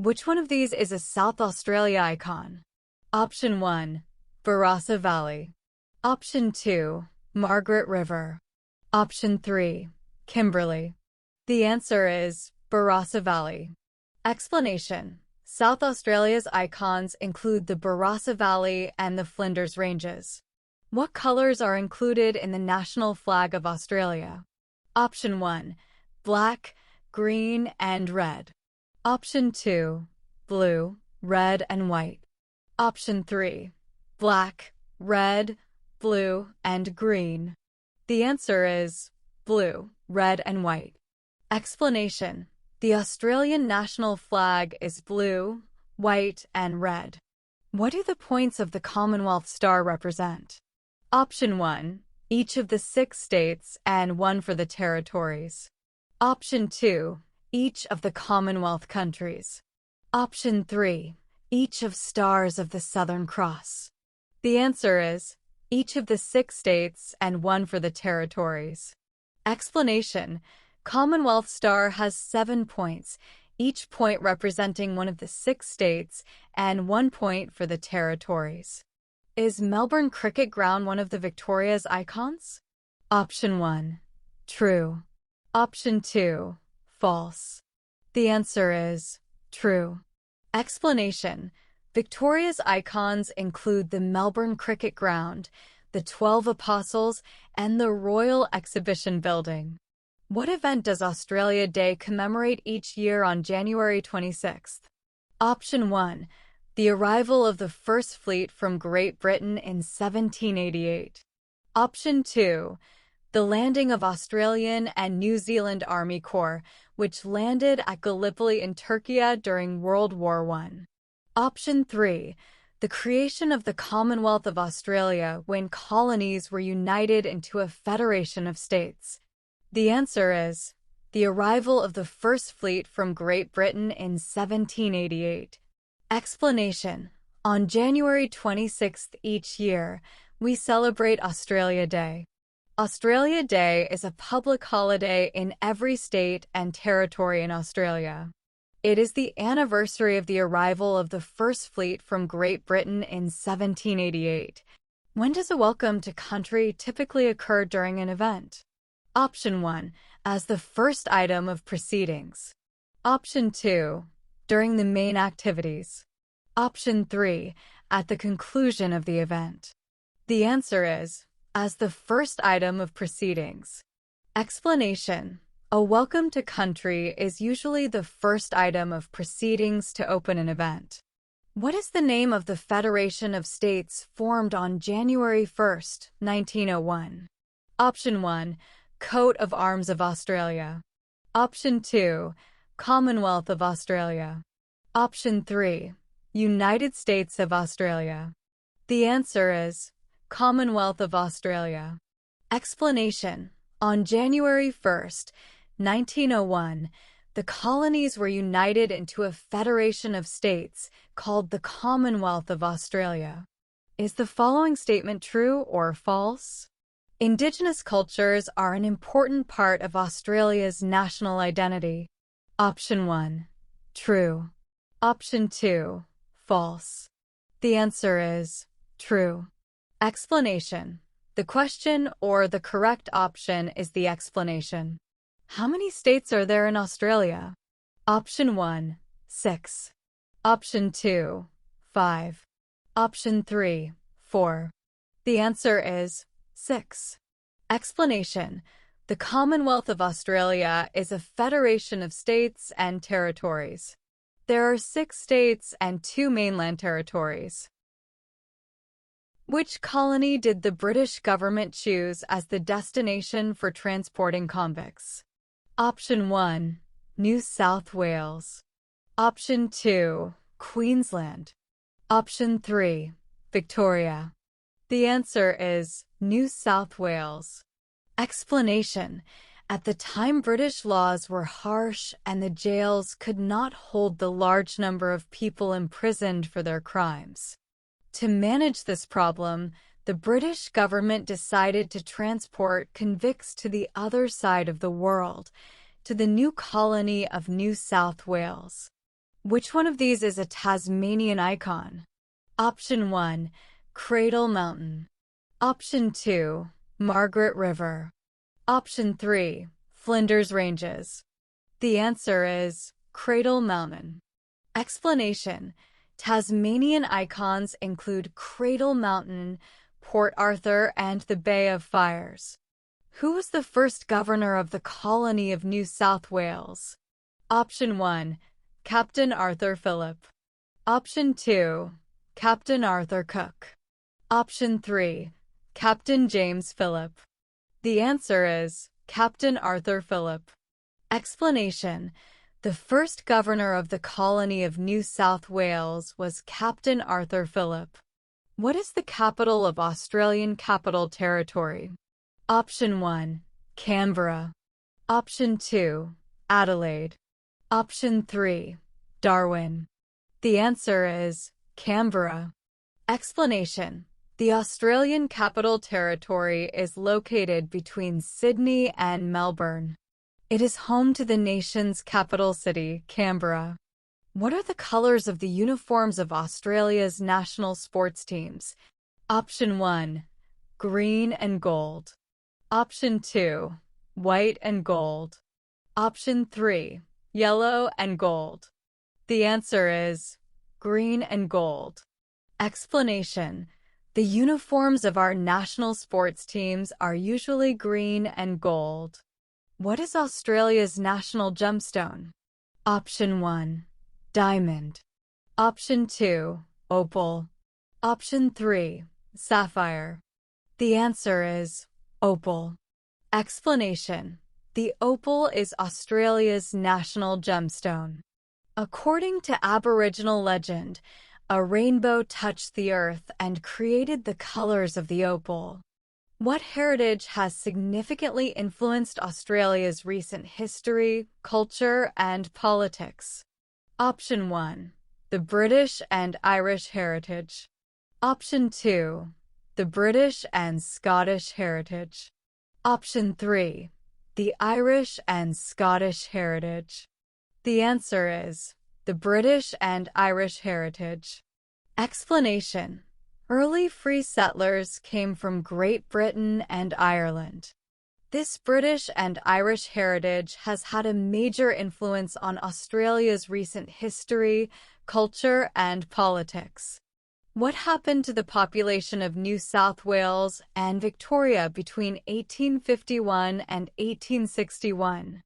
Which one of these is a South Australia icon? Option 1, Barossa Valley. Option 2, Margaret River. Option 3, Kimberley. The answer is Barossa Valley. Explanation: South Australia's icons include the Barossa Valley and the Flinders Ranges. What colors are included in the national flag of Australia? Option 1, black, green, and red. Option 2, blue, red, and white. Option 3, black, red, blue, and green. The answer is blue, red, and white. Explanation: the Australian national flag is blue, white, and red. What do the points of the Commonwealth Star represent? Option 1, each of the 6 states and 1 for the territories. Option 2, each of the Commonwealth countries. Option 3, each of stars of the Southern Cross. The answer is each of the 6 states and 1 for the territories. Explanation: Commonwealth Star has 7 points, each point representing 1 of the 6 states and 1 point for the territories. Is Melbourne Cricket Ground one of the Victoria's icons? Option 1, true. Option 2, false. The answer is true. Explanation: Victoria's icons include the Melbourne Cricket Ground, the 12 Apostles, and the Royal Exhibition Building. What event does Australia Day commemorate each year on January 26th? Option 1, the arrival of the First Fleet from Great Britain in 1788. Option 2, the landing of Australian and New Zealand Army Corps, which landed at Gallipoli in Turkey during World War I. Option 3, the creation of the Commonwealth of Australia when colonies were united into a federation of states. The answer is the arrival of the First Fleet from Great Britain in 1788. Explanation: on January 26th each year, we celebrate Australia Day. Australia Day is a public holiday in every state and territory in Australia. It is the anniversary of the arrival of the First Fleet from Great Britain in 1788. When does a welcome to country typically occur during an event? Option 1, as the first item of proceedings. Option 2, during the main activities. Option 3, at the conclusion of the event. The answer is as the first item of proceedings. Explanation: a welcome to country is usually the first item of proceedings to open an event. What is the name of the Federation of States formed on January 1st, 1901? Option 1, Coat of Arms of Australia. Option 2, Commonwealth of Australia. Option 3, United States of Australia. The answer is Commonwealth of Australia. Explanation: on January 1st, 1901, the colonies were united into a federation of states called the Commonwealth of Australia. Is the following statement true or false? Indigenous cultures are an important part of Australia's national identity. Option 1, true. Option 2, false. The answer is true. Explanation: the question or the correct option is the explanation. How many states are there in Australia? Option 1, 6. Option 2, 5. Option 3, 4. The answer is 6. Explanation: the Commonwealth of Australia is a federation of states and territories. There are 6 states and 2 mainland territories. Which colony did the British government choose as the destination for transporting convicts? Option 1, New South Wales. Option 2, Queensland. Option 3, Victoria. The answer is New South Wales. Explanation: at the time, British laws were harsh and the jails could not hold the large number of people imprisoned for their crimes. To manage this problem, the British government decided to transport convicts to the other side of the world, to the new colony of New South Wales. Which one of these is a Tasmanian icon? Option 1, Cradle Mountain. Option 2, Margaret River. Option 3, Flinders Ranges. The answer is Cradle Mountain. Explanation: Tasmanian icons include Cradle Mountain, Port Arthur, and the Bay of Fires. Who was the first governor of the colony of New South Wales? Option 1, Captain Arthur Phillip. Option 2, Captain Arthur Cook. Option 3, Captain James Phillip. The answer is Captain Arthur Phillip. Explanation: the first governor of the colony of New South Wales was Captain Arthur Phillip. What is the capital of Australian Capital Territory? Option 1, Canberra. Option 2, Adelaide. Option 3, Darwin. The answer is Canberra. Explanation: the Australian Capital Territory is located between Sydney and Melbourne. It is home to the nation's capital city, Canberra. What are the colors of the uniforms of Australia's national sports teams? Option 1, green and gold. Option 2, white and gold. Option 3, yellow and gold. The answer is green and gold. Explanation: the uniforms of our national sports teams are usually green and gold. What is Australia's national gemstone? Option 1, diamond. Option 2, opal. Option 3, sapphire. The answer is opal. Explanation: the opal is Australia's national gemstone. According to Aboriginal legend, a rainbow touched the earth and created the colors of the opal. What heritage has significantly influenced Australia's recent history, culture, and politics? Option 1, the British and Irish heritage. Option 2, the British and Scottish heritage. Option 3, the Irish and Scottish heritage. The answer is the British and Irish heritage. Explanation: early free settlers came from Great Britain and Ireland. This British and Irish heritage has had a major influence on Australia's recent history, culture, and politics. What happened to the population of New South Wales and Victoria between 1851 and 1861?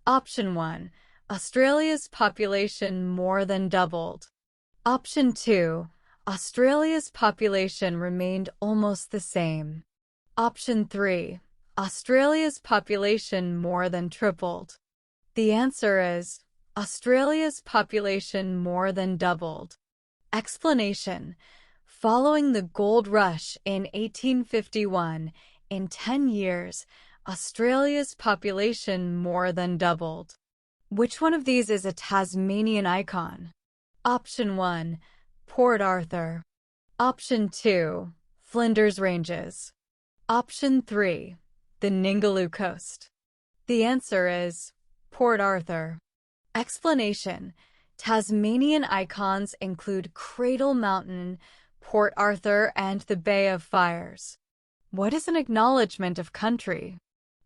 Option 1, Australia's population more than doubled. Option 2, Australia's population remained almost the same. Option 3, Australia's population more than tripled. The answer is Australia's population more than doubled. Explanation: following the gold rush in 1851, in 10 years, Australia's population more than doubled. Which one of these is a Tasmanian icon? Option 1, Port Arthur. Option 2, Flinders Ranges. Option 3, the Ningaloo Coast. The answer is Port Arthur. Explanation: Tasmanian icons include Cradle Mountain, Port Arthur, and the Bay of Fires. What is an acknowledgement of country?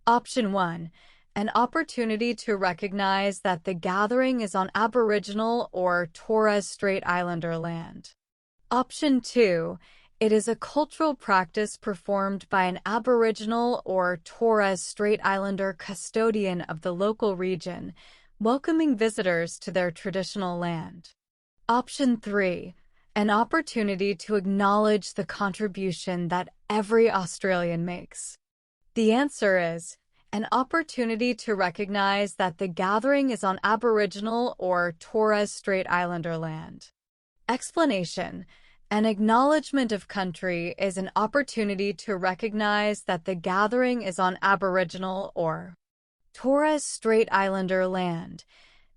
Option 1, an opportunity to recognize that the gathering is on Aboriginal or Torres Strait Islander land. Option 2, it is a cultural practice performed by an Aboriginal or Torres Strait Islander custodian of the local region, welcoming visitors to their traditional land. Option 3, an opportunity to acknowledge the contribution that every Australian makes. The answer is an opportunity to recognize that the gathering is on Aboriginal or Torres Strait Islander land. Explanation: an acknowledgement of country is an opportunity to recognize that the gathering is on Aboriginal or Torres Strait Islander land.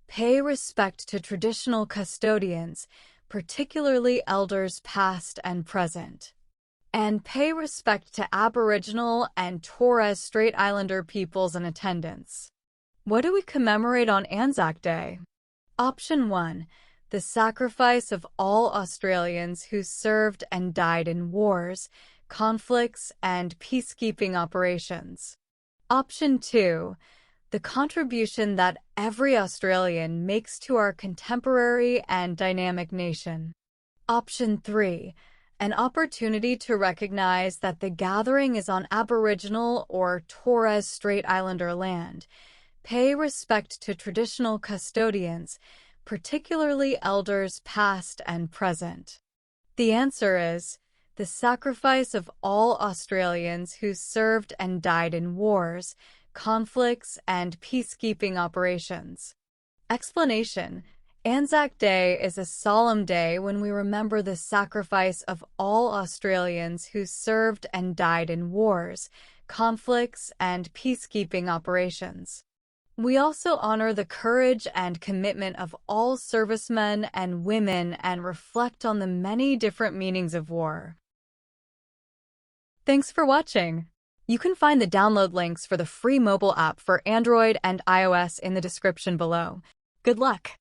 Pay respect to traditional custodians, particularly elders past and present. And pay respect to Aboriginal and Torres Strait Islander peoples in attendance. What do we commemorate on Anzac Day? Option 1, the sacrifice of all Australians who served and died in wars, conflicts, and peacekeeping operations. Option 2, the contribution that every Australian makes to our contemporary and dynamic nation. Option 3, an opportunity to recognize that the gathering is on Aboriginal or Torres Strait Islander land. Pay respect to traditional custodians, particularly elders past and present. The answer is the sacrifice of all Australians who served and died in wars, conflicts, and peacekeeping operations. Explanation: Anzac Day is a solemn day when we remember the sacrifice of all Australians who served and died in wars, conflicts, and peacekeeping operations. We also honor the courage and commitment of all servicemen and women and reflect on the many different meanings of war. Thanks for watching. You can find the download links for the free mobile app for Android and iOS in the description below. Good luck!